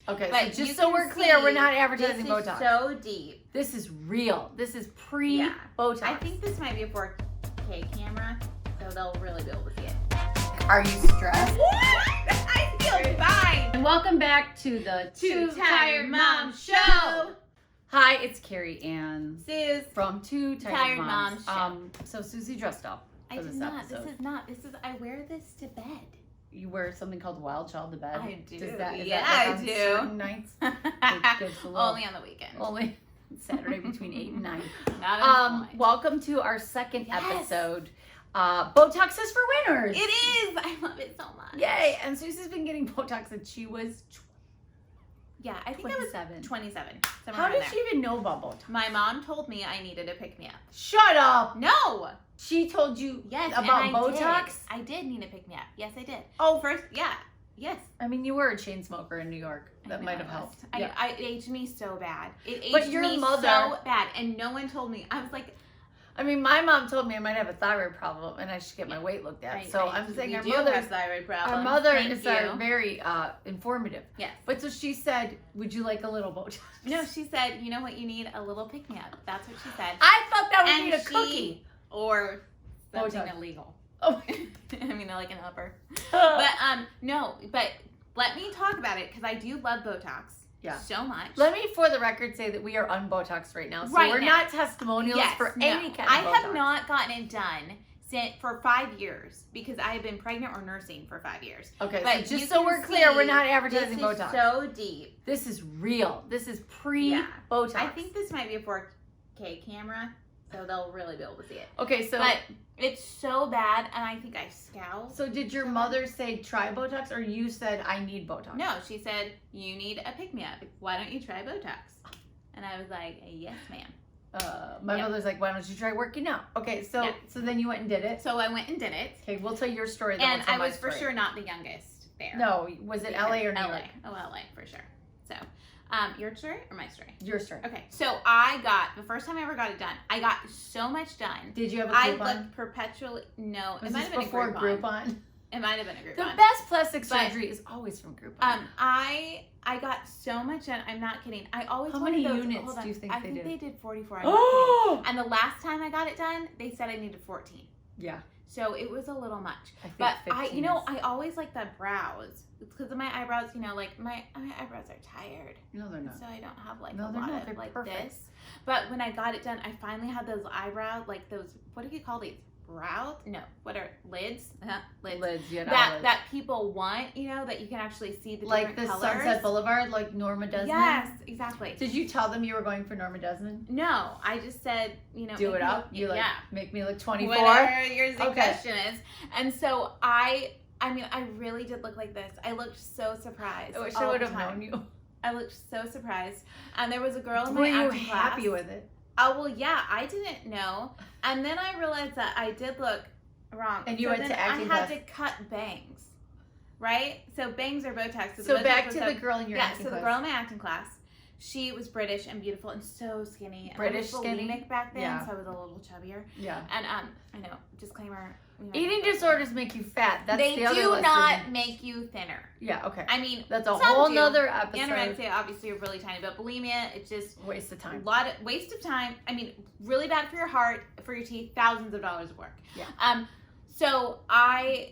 Okay, but so just so we're clear, we're not advertising Botox. This is so deep. This is real. This is pre-Botox. I think this might be a 4K camera, so they'll really be able to see it. Are you stressed? I feel fine. And welcome back to the Two Tired Mom Show. Hi, it's Carrie Ann. Sis. From Two Tired Moms. Show. So Susie dressed up for this episode. This is, I wear this to bed. You wear something called Wild Child to bed? I do. Is that I on do. certain nights? Only on the weekend. Only Saturday between 8 and 9. Not welcome to our second episode. Botox is for winners. It is. I love it so much. Yay. And Susie's been getting Botox since she was I think 27. I was 27. How did she even know about Botox? My mom told me I needed a pick-me-up. Shut up. No. She told you yes, about and Botox? I did need a pick-me-up. Yes, I did. Oh. First, yes. I mean, you were a chain smoker in New York. That might have helped. It aged me so bad. It aged but your me mother, so bad, and no one told me. I was like... I mean, my mom told me I might have a thyroid problem and I should get my weight looked at. I'm saying our mother's thyroid problem. Our mother is very informative. Yes. But so she said, would you like a little Botox? No, she said, you know what, you need a little pick-me-up. That's what she said. I thought that would need a cookie. Or something Botox. illegal. Oh. I mean, like an upper. But no, but let me talk about it because I do love Botox. Yeah. So much. Let me, for the record, say that we are unbotoxed right now. So we're not testimonials for any kind of Botox. I have not gotten it done for 5 years because I have been pregnant or nursing for 5 years. Okay, but so just so we're clear, we're not advertising Botox. This is so deep. This is real. This is pre-Botox. I think this might be a 4K camera, so they'll really be able to see it. Okay, so... But it's so bad, and I think I scowled. So did your mother say try Botox, or you said I need Botox? No, she said, you need a pick-me-up. Why don't you try Botox? And I was like, yes, ma'am. My mother's like, why don't you try working out? Okay, so then you went and did it. So I went and did it. Okay, we'll tell your story. And I was for sure not the youngest there. No, was it LA or New York? Oh, LA, for sure. So, your story or my story? Your story. Okay, so the first time I ever got it done, I got so much done. Did you have a Groupon? I looked perpetually, no. Was this before Groupon? It might have been a Groupon. The best plastic surgery is always from Groupon. I got so much done. I'm not kidding. I always How many units do you think they did? I think they did 44. I'm not kidding. And the last time I got it done, they said I needed 14. Yeah. So it was a little much. I think but 15 I always like the brows. It's because of my eyebrows, like my eyebrows are tired. No, they're not. So I don't have like no, a they're lot not. of They're like perfect. this. But when I got it done, I finally had those eyebrows, like those, what do you call these? Brows? No, what are lids? Lids. Lids, yeah. That people want, that you can actually see the like different colors. Like the Sunset Boulevard, like Norma Desmond? Yes, exactly. Did you tell them you were going for Norma Desmond? No, I just said, do it up? Make me look 24? Whatever your suggestion is. And so I really did look like this. I looked so surprised. I wish I would have known you. I looked so surprised. And there was a girl in my acting class. Were you happy with it? Oh, well, yeah, I didn't know. And then I realized that I did look wrong. And you went to acting class. I had to cut bangs, right? So bangs are Botox. So back to the girl in your acting class. Yeah, so the girl in my acting class, she was British and beautiful and so skinny. British and skinny? Bulimic back then, Yeah. so I was a little chubbier. Yeah. And I know, disclaimer. Eating disorders make you fat. That's they the other do lesson. not make you thinner. Yeah, okay. I mean, that's a whole nother episode. Anorexia, obviously, you're really tiny, but bulimia, it's just waste of time. Waste of time. I mean, really bad for your heart, for your teeth, thousands of dollars of work. Yeah. So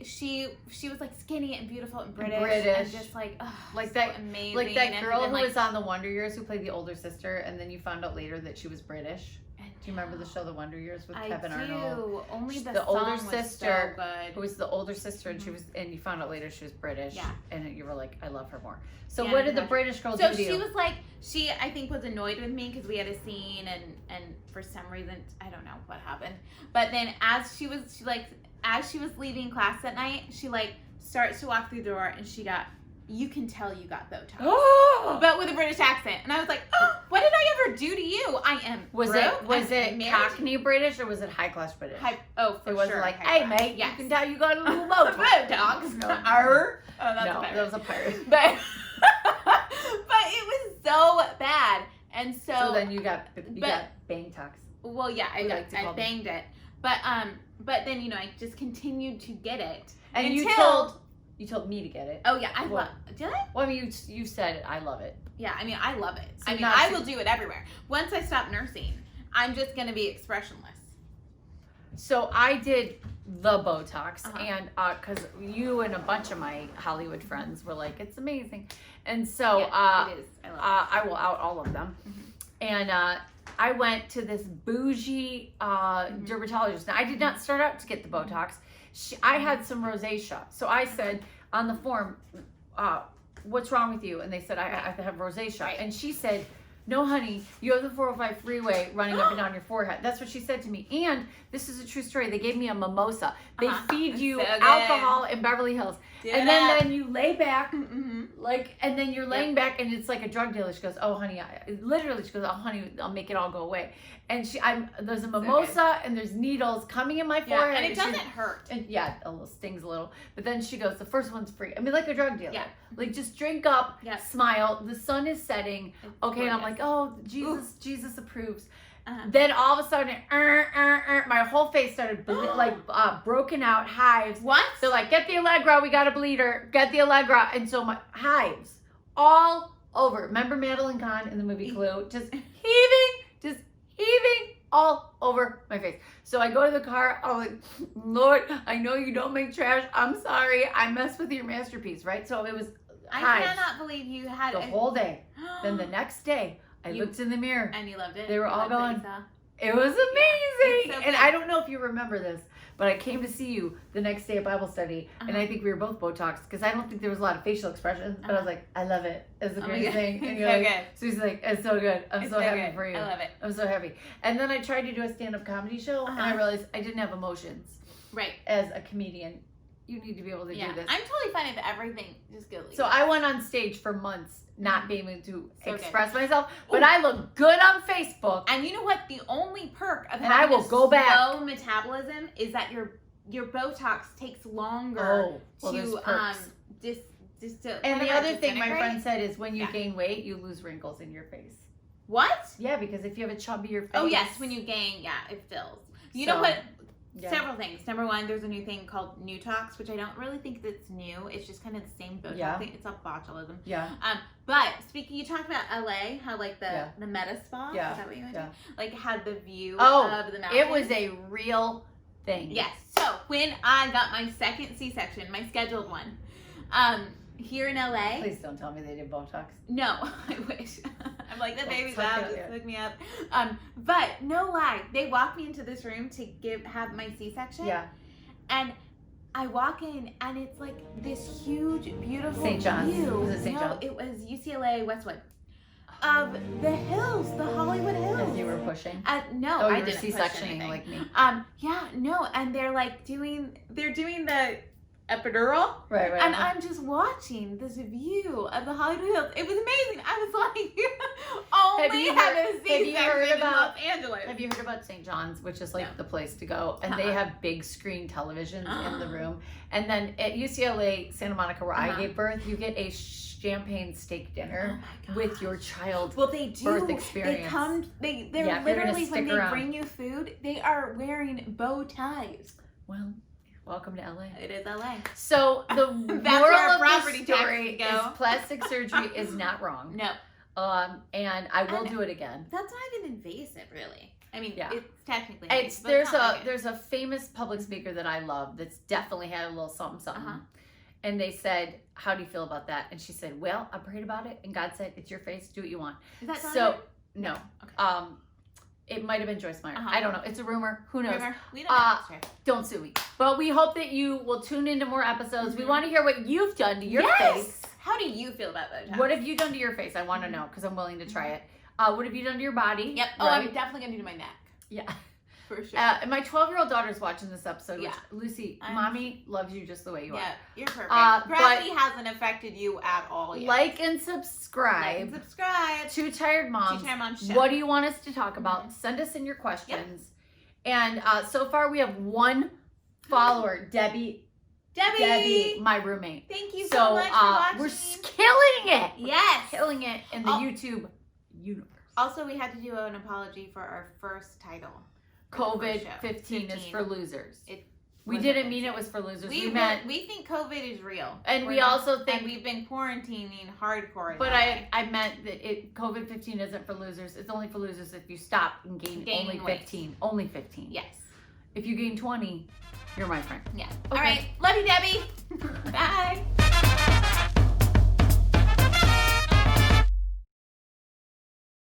she was like skinny and beautiful and British. And just like, like so that amazing. Like that girl who was on The Wonder Years who played the older sister, and then you found out later that she was British. Do you remember the show The Wonder Years with Kevin Arnold? Only the older sister, was so good. Who was the older sister, and and you found out later she was British. Yeah. And you were like, I love her more. So what did the British girl do to you? So she was like, I think was annoyed with me because we had a scene, and for some reason, I don't know what happened. But then as she was leaving class that night, she starts to walk through the door, and you can tell you got Botox. But with a British accent. And I was like, what did I ever do to you? I am Was it Cockney British or was it high class British? For it wasn't sure. Like, hey mate, you can tell you got a little Botox. No. Arr. Oh, that's no, a pirate. That was a pirate. But it was so bad. And so then you got bang tox. Well, yeah, I banged it. But then I just continued to get it. And you told You told me to get it. Oh yeah, I love. Did I? Well, I mean, you said it. I love it. Yeah, I mean, I love it. So I mean, not I to- will do it everywhere. Once I stop nursing, I'm just gonna be expressionless. So I did the Botox, Uh-huh. and because you and a bunch of my Hollywood friends were like, it's amazing, and so Yeah, it is. I love I will out all of them, and I went to this bougie dermatologist. Now I did not start out to get the Botox. I had some rosacea, so I said on the form, what's wrong with you? And they said I have rosacea, Right. and she said, no, honey, you have the 405 freeway running up and down your forehead. That's what she said to me. And this is a true story. They gave me a mimosa. They feed you So good. alcohol in Beverly Hills. Do And it then, up. then you lay back, Mm-hmm. and then you're laying back, and it's like a drug dealer. She goes, oh, honey, literally, she goes, oh, honey, I'll make it all go away. And there's a mimosa, and there's needles coming in my forehead. Yeah, and it she's- doesn't hurt. And yeah, a little stings a little. But then she goes, the first one's free. I mean, like a drug dealer. Yeah. Like, just drink up, Yeah. smile. The sun is setting. It's Okay, and I'm gorgeous. like, oh, Jesus approves. Uh-huh. Then all of a sudden, my whole face started broken out, hives. What? They're like, get the Allegra, we got a bleeder. Get the Allegra. And so my hives all over. Remember Madeline Kahn in the movie Clue? Just heaving all over my face. So I go to the car. I'm like, Lord, I know you don't make trash. I'm sorry. I messed with your masterpiece, right? So it was I hives cannot believe you had the whole day. Then the next day, I looked in the mirror. And you loved it. They were You all loved what going, you saw? It was amazing. It's so And good. I don't know if you remember this, but I came to see you the next day at Bible study, and I think we were both Botox because I don't think there was a lot of facial expressions, but I was like, I love it. It's the Oh my greatest God. thing. And It's you're so like, good. so he's like, it's so good. I'm It's so happy good. for you. I love it. I'm so happy. And then I tried to do a stand-up comedy show, and I realized I didn't have emotions. Right. As a comedian, you need to be able to Yeah. do this. I'm totally fine if everything just goes. So I went on stage for months not being able to So good. express myself, but I look good on Facebook. And you know what? The only perk of And I having will a go back. slow metabolism is that your Botox takes longer there's to perks. And the other thing my friend said is when you gain weight, you lose wrinkles in your face. What? Yeah, because if you have a chubbier face. Oh yes, when you gain, it fills. You So, know what? yeah. Several things. Number one, there's a new thing called Nutox, which I don't really think that's new. It's just kind of the same Botox Yeah. thing. It's all botulism. Yeah. But speaking, you talked about LA, how like the Yeah. the Meta Spa. Yeah. Is that what you went Yeah. to? Like had the view Oh, of the mountains. it was a real thing. Yes. So when I got my second C-section, my scheduled one, here in LA. Please don't tell me they did Botox. No, I wish. I'm like, the baby's Tuck out, it, just yeah. hook me up. But no lie, they walked me into this room to have my C-section. Yeah. And I walk in, and it's like this huge, beautiful St. John's. view. Was it St. No, John's? it was UCLA Westwood. Of the hills, the Hollywood Hills. As you were pushing. No, Oh, I you were didn't push C-sectioning anything. like me. Yeah, no, and they're like doing the epidural. Right. And I'm just watching this view of the Hollywood Hills. It was amazing. I was like, only have a C-section in Los Angeles. Have you heard about St. John's, which is like No. the place to go? And they have big screen televisions in the room. And then at UCLA Santa Monica, where I gave birth, you get a champagne steak dinner with your child. Well, they do. Birth experience. They come. They're Yeah, if you're gonna literally when stick they around. bring you food, they are wearing bow ties. Well, welcome to LA. It is LA. So the That's moral where our of the property story taxes go. is plastic surgery is not wrong. No, And I will do it again. that's not even invasive, really. I mean, Yeah. it's technically. It's invasive, but it's not like it. there's a famous public speaker that I love that's definitely had a little something something. Uh-huh. And they said, "How do you feel about that?" And she said, "Well, I prayed about it, and God said, it's your face. Do what you want." Is that So no, Okay. it might have been Joyce Meyer. Uh-huh. I don't know. It's a rumor. Who knows? Remember? We don't know. Sure. Don't sue me. But we hope that you will tune into more episodes. We Mhm. want to hear what you've done to your Yes! face. How do you feel about Botox? What have you done to your face? I want to know because I'm willing to try it. What have you done to your body? Yep. Oh, Right? I'm definitely gonna do my neck Yeah. for sure. And my 12-year-old daughter's watching this episode. Which, Yeah. Lucy, I'm- mommy loves you just the way you yeah, are. you're perfect. but- Gravity hasn't affected you at all yet. Like and Like subscribe. and subscribe. Two Tired Moms. Two-time on show. What do you want us to talk about? Mhm. Send us in your questions. And so far we have one follower, Debbie, my roommate. Thank you so much for watching. We're killing it. Yes. Killing it in the Oh. YouTube universe. Also, we had to do an apology for our first title. COVID-15 is for losers. We didn't mean it was for losers. We meant we think COVID is real, and we also think and we've been quarantining hardcore. But I meant that COVID-15 isn't for losers. It's only for losers if you stop and gain only 15. Weight. Only 15. Yes. If you gain 20, you're my friend. Yeah. Okay. All right. Love you, Debbie. Bye.